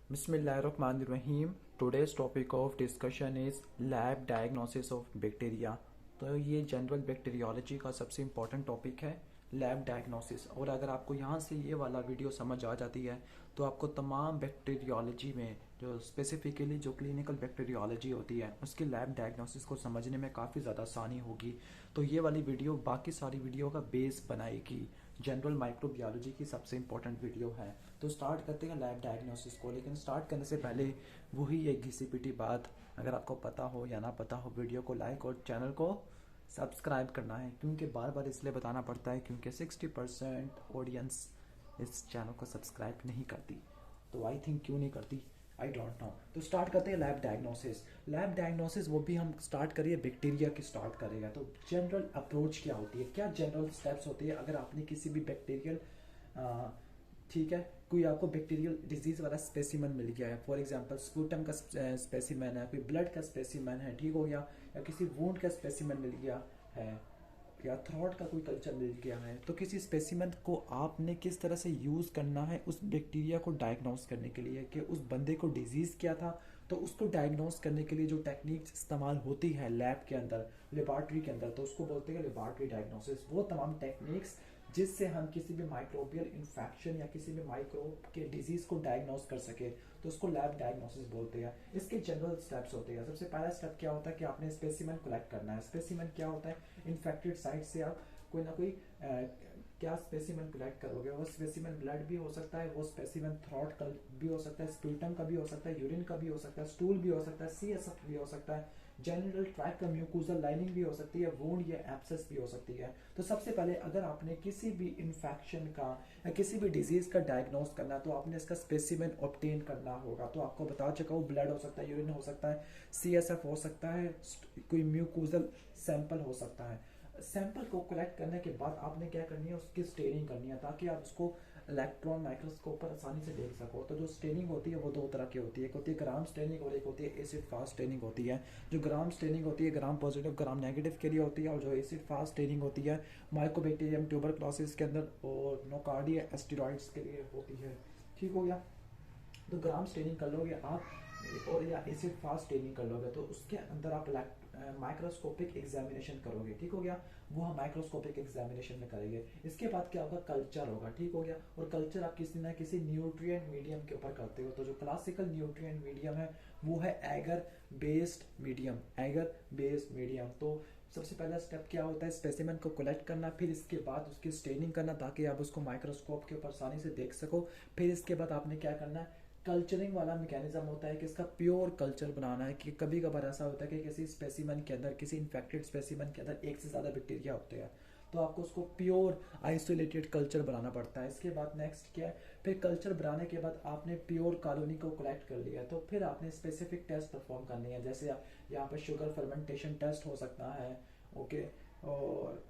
Bismillahirrahmanirrahim. Today's topic of discussion is lab diagnosis of bacteria. तो ये general bacteriology का सबसे इम्पोर्टेंट टॉपिक है, लैब डायग्नोसिस। और अगर आपको यहाँ से ये वाला वीडियो समझ आ जाती है तो आपको तमाम बैक्टीरियोलॉजी में जो स्पेसिफिकली जो क्लिनिकल बैक्टीरियोलॉजी होती है उसकी लैब डायग्नोसिस को समझने में काफ़ी ज़्यादा आसानी होगी। तो ये वाली वीडियो बाकी सारी वीडियो का बेस बनाएगी। जनरल माइक्रोबियोलॉजी की सबसे इम्पोर्टेंट वीडियो है। तो स्टार्ट करते हैं लैब डायग्नोसिस को, लेकिन स्टार्ट करने से पहले वही एक घिसी पिटी बात, अगर आपको पता हो या ना पता हो वीडियो को लाइक और चैनल को सब्सक्राइब करना है। क्योंकि बार बार इसलिए बताना पड़ता है क्योंकि 60% ऑडियंस इस चैनल को सब्सक्राइब नहीं करती। तो आई थिंक क्यों नहीं करती, आई डोंट नो। तो स्टार्ट करते हैं लैब डायग्नोसिस। लैब डायग्नोसिस वो भी हम स्टार्ट करिए बैक्टीरिया की स्टार्ट करेगा। तो जनरल अप्रोच क्या होती है, क्या जनरल स्टेप्स होती है अगर आपने किसी भी बैक्टीरियल ठीक है, कोई आपको बैक्टीरियल डिजीज वाला स्पेसिमन मिल गया है, फॉर एग्जांपल स्पूटम का स्पेसिमन है, कोई ब्लड का स्पेसिमन है, ठीक हो गया, या किसी वुंड का स्पेसिमन मिल गया है, या थ्रोट का कोई कल्चर मिल गया है। तो किसी स्पेसिमन को आपने किस तरह से यूज़ करना है उस बैक्टीरिया को डायग्नोस करने के लिए कि उस बंदे को डिजीज़ क्या था। तो उसको डायग्नोस करने के लिए जो टेक्निक्स इस्तेमाल होती है लैब के अंदर, लेबॉर्ट्री के अंदर, तो उसको बोलते हैं लेबॉर्ट्री डायग्नोसिस। वो तमाम टेक्निक्स जिससे हम किसी भी माइक्रोबियल इन्फेक्शन या किसी भी माइक्रोब के डिजीज को डायग्नोस कर सके, तो उसको लैब डायग्नोसिस बोलते हैं। इसके जनरल स्टेप्स होते हैं। सबसे पहला स्टेप क्या होता है कि आपने स्पेसिमेन कलेक्ट करना है। स्पेसिमेन क्या होता है, इन्फेक्टेड साइट से आप कोई ना कोई क्या स्पेसिमेन कलेक्ट करोगे। वो स्पेसिमेन ब्लड भी हो सकता है, वो स्पेसिमेन थ्रोट का भी हो सकता है, स्प्यूटम का भी हो सकता है, यूरिन का भी हो सकता है, स्टूल भी हो सकता है, सीएसएफ भी हो सकता है, जेनिटल ट्रैक्ट का म्यूकोजल लाइनिंग भी हो सकती है, वुंड या एब्सेस भी हो सकती है। तो सबसे पहले अगर आपने किसी भी इन्फेक्शन का या किसी भी डिजीज का डायग्नोस करना है तो आपने इसका स्पेसिमेन ऑब्टेन करना होगा। तो आपको बता चुका हूँ, ब्लड हो सकता है, यूरिन हो सकता है, सीएसएफ हो सकता है, कोई म्यूकोजल सैंपल हो सकता है। सैंपल को कलेक्ट करने के बाद आपने क्या करनी है, उसकी स्टेनिंग करनी है ताकि आप उसको इलेक्ट्रॉन माइक्रोस्कोप पर आसानी से देख सको। तो जो स्टेनिंग होती है वो दो तरह की होती है, एक होती है ग्राम स्टेनिंग और एक होती है एसिड फास्ट स्टेनिंग होती है। जो ग्राम स्टेनिंग होती है ग्राम पॉजिटिव ग्राम नेगेटिव के लिए होती है, और जो एसिड फास्ट स्टेनिंग होती है माइकोबैक्टीरियम ट्यूबरक्लोसिस के अंदर और नोकार्डिया एस्टेरॉइड्स के लिए होती है। ठीक हो गया। तो ग्राम स्टेनिंग कर लोगे आप और या एसिड फास्ट स्टेनिंग कर लोगे तो उसके अंदर आप माइक्रोस्कोपिक एग्जामिनेशन करोगे। ठीक हो गया, वो हम माइक्रोस्कोपिक एग्जामिनेशन में करेंगे। इसके बाद क्या होगा, कल्चर होगा। ठीक हो गया, और कल्चर आप किसी ना किसी न्यूट्रिएंट मीडियम के ऊपर करते हो। तो जो क्लासिकल न्यूट्रिएंट मीडियम है वो है agar based medium, agar based medium. तो सबसे पहला स्टेप क्या होता है, स्पेसिमेन को कलेक्ट करना, फिर इसके बाद उसकी स्टेनिंग करना ताकि आप उसको माइक्रोस्कोप के ऊपर आसानी से देख सको। फिर इसके बाद आपने क्या करना है, कल्चरिंग वाला मैकेनिज्म होता है कि इसका प्योर कल्चर बनाना है। कि कभी कभार ऐसा होता है कि किसी स्पेसिमन के अंदर, किसी इन्फेक्टेड स्पेसिमन के अंदर एक से ज़्यादा बैक्टीरिया होते हैं, तो आपको उसको प्योर आइसोलेटेड कल्चर बनाना पड़ता है। इसके बाद नेक्स्ट क्या है, फिर कल्चर बनाने के बाद आपने प्योर कॉलोनी को कलेक्ट कर लिया, तो फिर आपने स्पेसिफिक टेस्ट परफॉर्म करनी है। जैसे यहाँ पे शुगर फर्मेंटेशन टेस्ट हो सकता है, ओके, और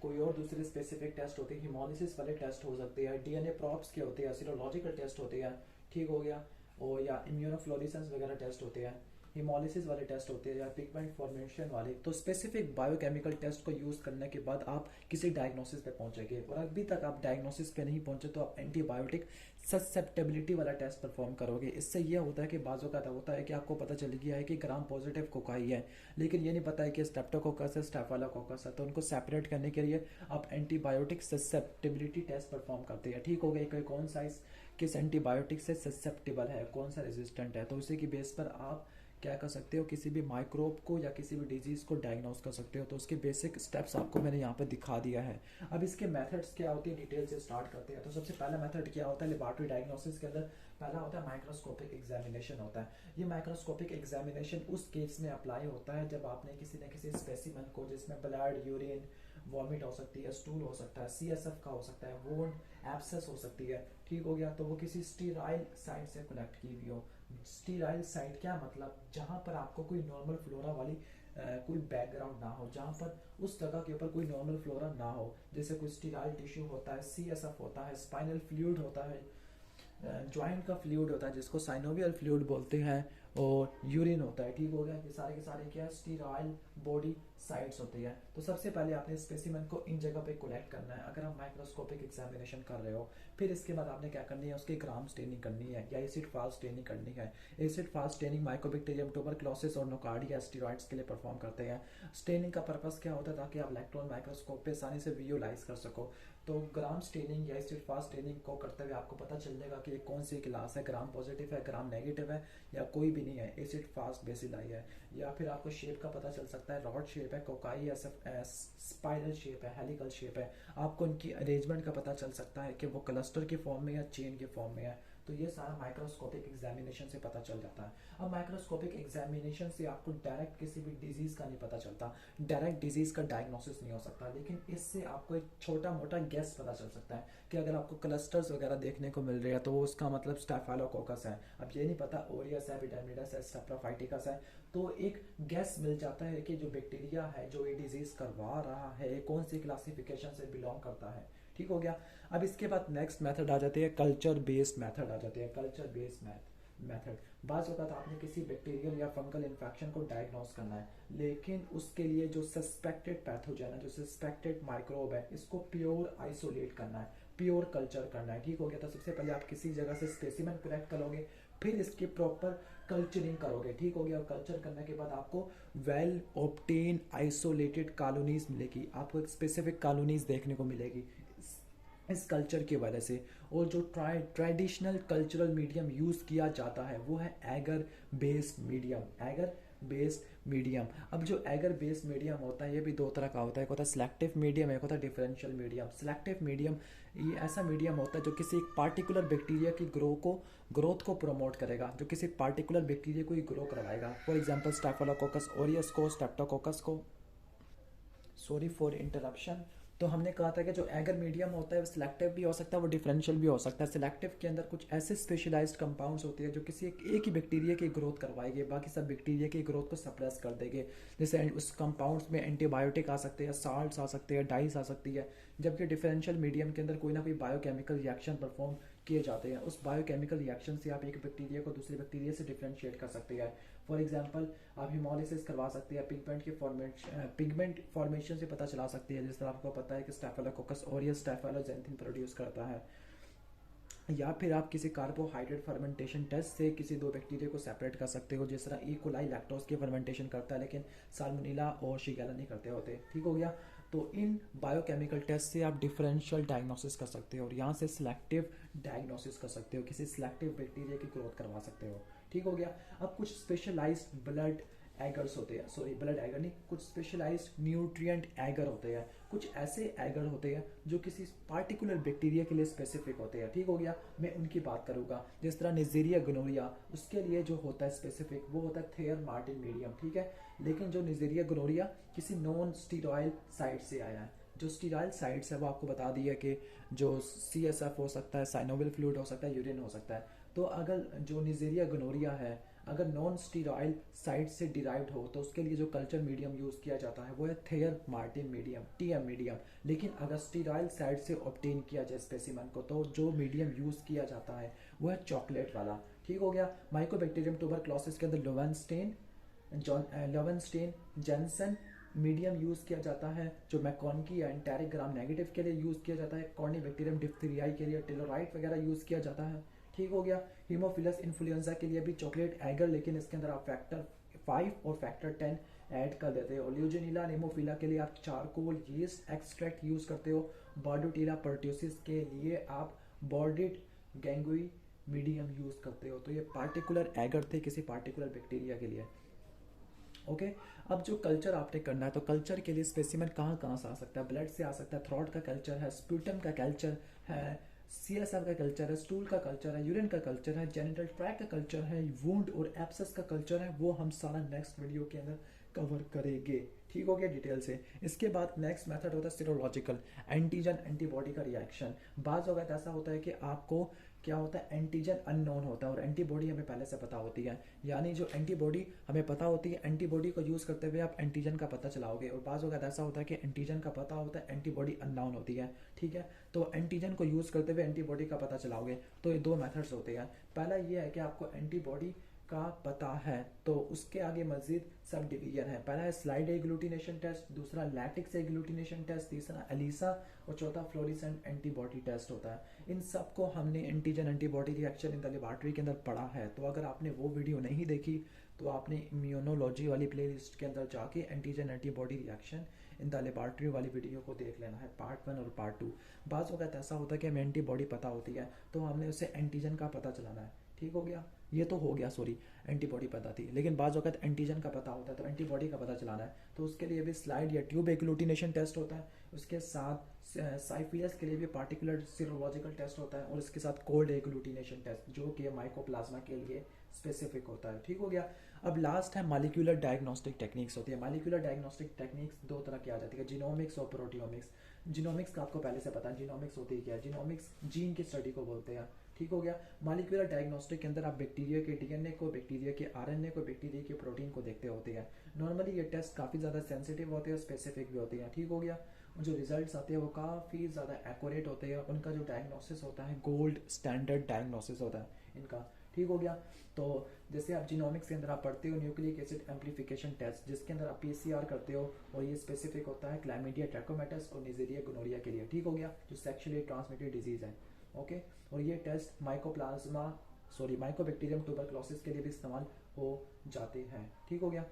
कोई और दूसरे स्पेसिफिक टेस्ट होते हैं, हिमोलिसिस वाले टेस्ट हो सकते हैं, डीएनए प्रॉप्स के होते हैं, सीरोलॉजिकल टेस्ट होते हैं, ठीक हो गया, और या इम्यूनोफ्लोरेसेंस वगैरह टेस्ट होते हैं, हिमोलिसिस वाले टेस्ट होते हैं, या पिगमेंट फॉर्मेशन वाले। तो स्पेसिफिक बायोकेमिकल टेस्ट को यूज करने के बाद आप किसी डायग्नोसिस पे पहुंचेंगे। और अभी तक आप डायग्नोसिस पे नहीं पहुंचे तो आप एंटीबायोटिक ससेप्टेबिलिटी वाला टेस्ट परफॉर्म करोगे। इससे यह होता है कि बाजू का होता है कि आपको पता चल गया है कि ग्राम पॉजिटिव कोकाई है, लेकिन ये नहीं पता है कि स्ट्रेप्टोकोकस है, स्टेफाइलोकोकस है। तो उनको सेपरेट करने के लिए आप एंटीबायोटिक ससेप्टेबिलिटी टेस्ट परफॉर्म करते हैं। ठीक हो गया, कोई कौन सा किस एंटीबायोटिक से ससेप्टेबल है, कौन सा रेजिस्टेंट है। तो उसी की बेस पर आप क्या कर सकते हो, किसी भी माइक्रोब को या किसी भी डिजीज को डायग्नोस कर सकते हो। तो उसके बेसिक स्टेप्स आपको मैंने यहाँ पे दिखा दिया है। अब इसके मेथड्स क्या होती है, डिटेल से स्टार्ट करते हैं। तो सबसे पहला मेथड क्या होता है लेबॉर्टरी डायग्नोसिस के अंदर, पहला होता है माइक्रोस्कोपिक एग्जामिनेशन होता है। ये माइक्रोस्कोपिक एग्जामिनेशन उस केस में अप्लाई होता है जब आपने किसी न किसी स्पेसिमन को, जिसमें ब्लड, यूरिन, वॉमिट हो सकती है, स्टूल हो सकता है, सीएसएफ का हो सकता है, वुंड, एब्सेस हो सकती है, ठीक हो गया, तो वो किसी स्टीराइल साइट से कलेक्ट की हुई हो। स्टीराइल साइट क्या मतलब, जहां पर आपको कोई नॉर्मल फ्लोरा वाली कोई बैकग्राउंड ना हो, जहां पर उस जगह के ऊपर कोई नॉर्मल फ्लोरा ना हो। जैसे कोई स्टीराइल टिश्यू होता है, सीएसएफ होता है, स्पाइनल फ्लूइड होता है, ज्वाइंट का फ्लूइड होता है जिसको साइनोवियल फ्लूइड बोलते हैं, और यूरिन होता है, ठीक हो गया। ये सारे के सारे क्या स्टीराइल बॉडी साइट्स होती है। तो सबसे पहले आपने स्पेसिमेन को इन जगह पे कलेक्ट करना है अगर आप माइक्रोस्कोपिक एग्जामिनेशन कर रहे हो। फिर इसके बाद आपने क्या करनी है, उसकी ग्राम स्टेनिंग करनी है या एसिड फास्ट स्टेनिंग करनी है। Acid fast staining Mycobacterium, tuberculosis और नोकार्डिया स्टीरॉइड्स के लिए परफॉर्म करते हैं। स्टेनिंग का पर्पस क्या होता है, ताकि आप इलेक्ट्रॉन माइक्रोस्कोप पे आसानी से विजुअलाइज कर सको। तो ग्राम स्टेनिंग या एसिड फास्ट स्टेनिंग को करते हुए आपको पता चल जाएगा कि ये कौन सी क्लास है, ग्राम पॉजिटिव है, ग्राम नेगेटिव है, या कोई भी नहीं है, एसिड फास्ट बेसिलाई है। या फिर आपको शेप का पता चल सकता है, रॉड शेप है, कोकाई स्पाइरल शेप है, हेलिकल शेप है। आपको इनकी अरेंजमेंट का पता चल सकता है कि वो क्लस्टर के फॉर्म में या चेन के फॉर्म में है। तो ये सारा माइक्रोस्कोपिक एग्जामिनेशन से पता चल जाता है। अब माइक्रोस्कोपिक एग्जामिनेशन से आपको डायरेक्ट किसी भी डिजीज का नहीं पता चलता, डायरेक्ट डिजीज का डायग्नोसिस नहीं हो सकता, लेकिन इससे आपको एक छोटा मोटा गेस पता चल सकता है कि अगर आपको क्लस्टर्स वगैरह देखने को मिल रहे हैं तो उसका मतलब स्टेफाइलोकोकस है। अब ये नहीं पता ओरियस है, एपिडेमिडस है, स्टेप्रोफाइटिकस है। तो एक गैस मिल जाता है कि जो बैक्टीरिया है जो ये डिजीज करवा रहा है कौन सी क्लासिफिकेशन से बिलोंग करता है, ठीक हो गया। अब इसके बाद नेक्स्ट मेथड आ जाती है कल्चर बेस्ड मेथड आ जाती है, कल्चर बेस्ड मेथड। बात होता है आपने किसी बैक्टीरियल या फंगल इन्फेक्शन को डायग्नोस करना है, लेकिन उसके लिए जो सस्पेक्टेड पैथोजन है, जो सस्पेक्टेड माइक्रोब है, इसको प्योर आइसोलेट करना है, प्योर कल्चर करना है, ठीक हो गया। तो सबसे पहले आप किसी जगह से स्पेसिमेन कलेक्ट करोगे, फिर इसकी प्रॉपर कल्चरिंग करोगे, ठीक हो गया। और कल्चर करने के बाद आपको वेल ऑब्टेन आइसोलेटेड कॉलोनीज मिलेगी, आपको एक स्पेसिफिक कॉलोनीज देखने को मिलेगी इस कल्चर की वजह से। और जो ट्रेडिशनल कल्चरल मीडियम यूज़ किया जाता है वो है agar based medium, agar based medium. अब जो एगर बेस्ड मीडियम होता है ये भी दो तरह का होता है, एक होता है सिलेक्टिव मीडियम, एक होता है डिफरेंशियल मीडियम। सिलेक्टिव मीडियम ये ऐसा मीडियम होता है जो किसी एक पार्टिकुलर बैक्टीरिया की ग्रोथ को प्रमोट करेगा, जो किसी पार्टिकुलर बैक्टीरिया को ही ग्रो करवाएगा। फॉर एग्जांपल स्टेफिलोकोकस ऑरियस को, स्ट्रेप्टोकोकस को, सॉरी फॉर इंटरप्शन। तो हमने कहा था कि जो एगर मीडियम होता है वो सिलेक्टिव भी हो सकता है, वो डिफरेंशियल भी हो सकता है। सिलेक्टिव के अंदर कुछ ऐसे स्पेशलाइज्ड कंपाउंड्स होते हैं जो किसी एक ही बैक्टीरिया की ग्रोथ करवाएंगे, बाकी सब बैक्टीरिया की ग्रोथ को सप्रेस कर देंगे। जैसे उस कंपाउंड्स में एंटीबायोटिक आ सकते हैं, साल्ट्स आ सकते हैं, डाइस आ सकती है। जबकि डिफरेंशियल मीडियम के अंदर कोई ना कोई बायोकेमिकल रिएक्शन परफॉर्म किए जाते हैं, उस बायोकेमिकल रिएक्शन से आप एक बैक्टीरिया को दूसरे बैक्टीरिया से डिफरेंशिएट कर सकते हैं। फॉर एग्जांपल आप हिमोलिसिस करवा सकते हैं, पिगमेंट फॉर्मेशन से पता चला सकती है, जिस तरह आपको पता है कि स्टेफिलोकोकस ऑरियस स्टेफिलोजेंथिन प्रोड्यूस करता है। या फिर आप किसी कार्बोहाइड्रेट फर्मेंटेशन टेस्ट से किसी दो बैक्टीरिया को सेपरेट कर सकते हो, जिस तरह ई कोलाई लैक्टोज की फर्मेंटेशन करता है लेकिन साल्मोनेला और शिगेला नहीं करते होते, ठीक हो गया। तो इन बायोकेमिकल टेस्ट से आप डिफरेंशियल डायग्नोसिस कर सकते हो और यहाँ से सिलेक्टिव डायग्नोसिस कर सकते हो, किसी सिलेक्टिव बैक्टीरिया की ग्रोथ करवा सकते हो, ठीक हो गया। अब कुछ स्पेशलाइज्ड ब्लड एगर्स होते हैं, सॉरी ब्लड एगर नहीं, कुछ स्पेशलाइज्ड न्यूट्रिएंट एगर होते हैं। कुछ ऐसे एगर होते हैं जो किसी पार्टिकुलर बैक्टीरिया के लिए स्पेसिफिक होते हैं, ठीक हो गया। मैं उनकी बात करूंगा, जिस तरह निजेरिया गोनोरिया, उसके लिए जो होता है स्पेसिफिक वो होता है थेयर मार्टिन मीडियम, ठीक है। लेकिन जो निजेरिया गोनोरिया किसी नॉन स्टीरॉयल साइट से आया है। जो स्टीराइल साइट्स है वो आपको बता दिया कि जो CSF हो सकता है, साइनोविल फ्लूइड हो सकता है, यूरिन हो सकता है। तो अगर जो निजेरिया गोनोरिया है अगर नॉन स्टीरॉयल साइट से डिराइव्ड हो तो उसके लिए जो कल्चर मीडियम यूज़ किया जाता है वो है there Martin medium, TM medium. लेकिन अगर स्टीरॉयल साइट से ऑब्टेन किया जाए स्पेसिमन को तो जो मीडियम यूज़ किया जाता है वो है चॉकलेट वाला, ठीक हो गया। माइकोबैक्टीरियम ट्यूबरक्लोसिस के अंदर लोवेनस्टेन जेनसन मीडियम यूज़ किया जाता है, जो मैकॉनकी या एंटेरिक ग्राम नेगेटिव के लिए यूज़ किया जाता है। कॉर्निबैक्टीरियम डिप्थीरियाई के लिए टेलोराइट वगैरह यूज़ किया जाता है, ठीक हो गया। हीमोफिलस इन्फ्लुएंजा के लिए भी चॉकलेट एगर, लेकिन इसके अंदर आप फैक्टर 5 और फैक्टर 10 ऐड कर देते हो। ल्यूजिनिला नेमोफिला के लिए आप चारकोल यीस्ट एक्सट्रैक्ट यूज़ करते हो। बॉर्डोटिला पर्ट्यूसिस के लिए आप बॉर्डिड गैंगुई मीडियम यूज़ करते हो। तो ये पार्टिकुलर एगर थे किसी पार्टिकुलर बैक्टीरिया के लिए, ओके। अब जो कल्चर आपने करना है तो कल्चर के लिए स्पेसिमेन कहाँ कहाँ से आ सकता है, ब्लड से आ सकता है, थ्रोट का कल्चर है, स्प्यूटम का कल्चर है, CSF का कल्चर है, स्टूल का कल्चर है, यूरिन का कल्चर है, जेनिटल ट्रैक का कल्चर है, वुंड और एब्सेस का कल्चर है। वो हम सारा नेक्स्ट वीडियो के अंदर कवर करेंगे, ठीक हो गया डिटेल से। इसके बाद नेक्स्ट मेथड होता है सीरोलॉजिकल, एंटीजन एंटीबॉडी का रिएक्शन। बाज़ वक्त ऐसा होता है कि आपको क्या होता है, एंटीजन अननोन होता है और एंटीबॉडी हमें पहले से पता होती है। यानी जो एंटीबॉडी हमें पता होती है, एंटीबॉडी को यूज़ करते हुए आप एंटीजन का पता चलाओगे। और बाज़ वक्त ऐसा होता है कि एंटीजन का पता होता है, एंटीबॉडी अननोन होती है, ठीक है। तो एंटीजन को यूज़ करते हुए एंटीबॉडी का पता चलाओगे। तो ये दो मेथड्स होते हैं। पहला ये है कि आपको एंटीबॉडी का पता है तो उसके आगे मजीद सब डिवीजन है। पहला है स्लाइड एग्लूटिनेशन टेस्ट, दूसरा लैटिक्स एग्लूटिनेशन टेस्ट, तीसरा एलिसा और चौथा फ्लोरेसेंट एंटीबॉडी टेस्ट होता है। इन सब को हमने antigen antibody reaction in the laboratory के अंदर पढ़ा है। तो अगर आपने वो वीडियो नहीं देखी तो आपने इम्यूनोलॉजी वाली प्लेलिस्ट के अंदर जाके antigen antibody reaction in the laboratory वाली वीडियो को देख लेना है, पार्ट 1 और पार्ट 2। बाज़ वक़्त ऐसा होता है कि हमें एंटीबॉडी पता होती है तो हमने उससे एंटीजन का पता चलाना है, ठीक हो गया। ये तो हो गया, सॉरी, एंटीबॉडी पता थी, लेकिन बाज़ वक़्त एंटीजन का पता होता है तो एंटीबॉडी का पता चलाना है। तो उसके लिए भी स्लाइड या ट्यूब एग्लूटिनेशन टेस्ट होता है, उसके साथ साइफिलिस के लिए भी पार्टिकुलर सीरोलॉजिकल टेस्ट होता है, और इसके साथ कोल्ड एग्लूटिनेशन टेस्ट जो कि माइकोप्लाज्मा के लिए स्पेसिफिक होता है, ठीक हो गया। अब लास्ट है मॉलिक्यूलर डायग्नोस्टिक टेक्निक्स होती है। मॉलिक्यूलर डायग्नोस्टिक टेक्निक्स दो तरह की आ जाती है, जीनोमिक्स और प्रोटियोमिक्स। जीनोमिक्स का आपको पहले से पता है, जीनोमिक्स होती है क्या? जीनोमिक्स जीन की स्टडी को बोलते हैं, ठीक हो गया। मॉलिक्यूलर डायग्नोस्टिक के अंदर आप बैक्टीरिया के डीएनए को, बैक्टीरिया के आरएनए को, बैक्टीरिया के प्रोटीन को देखते होते हैं। नॉर्मली ये टेस्ट काफ़ी ज़्यादा सेंसिटिव होते हैं और स्पेसिफिक भी होते हैं, ठीक हो गया। जो रिजल्ट्स आते हैं वो काफ़ी ज़्यादा एक्यूरेट होते हैं, उनका जो डायग्नोसिस होता है गोल्ड स्टैंडर्ड डायग्नोसिस होता है इनका, ठीक हो गया। तो जैसे आप जीनोमिक्स के अंदर आप पढ़ते हो न्यूक्लिक एसिड एम्प्लीफिकेशन टेस्ट, जिसके अंदर आप पीसीआर करते हो, और ये स्पेसिफिक होता है क्लैमिडिया, ट्रैकोमैटिस और निजेरिया गोनोरिया के लिए, ठीक हो गया, जो सेक्सुअली ट्रांसमिटेड डिजीज है, ओके। और ये टेस्ट माइकोबैक्टीरियम ट्यूबरक्लोसिस के लिए भी इस्तेमाल हो जाते हैं, ठीक हो गया।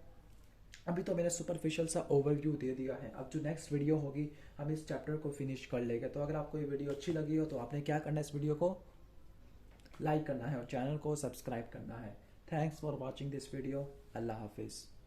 अभी तो मैंने सुपरफिशियल सा ओवरव्यू दे दिया है। अब जो नेक्स्ट वीडियो होगी हम इस चैप्टर को फिनिश कर लेंगे। तो अगर आपको ये वीडियो अच्छी लगी हो तो आपने क्या करना है, इस वीडियो को लाइक करना है और चैनल को सब्सक्राइब करना है। Thanks for watching this video. अल्लाह हाफिज़।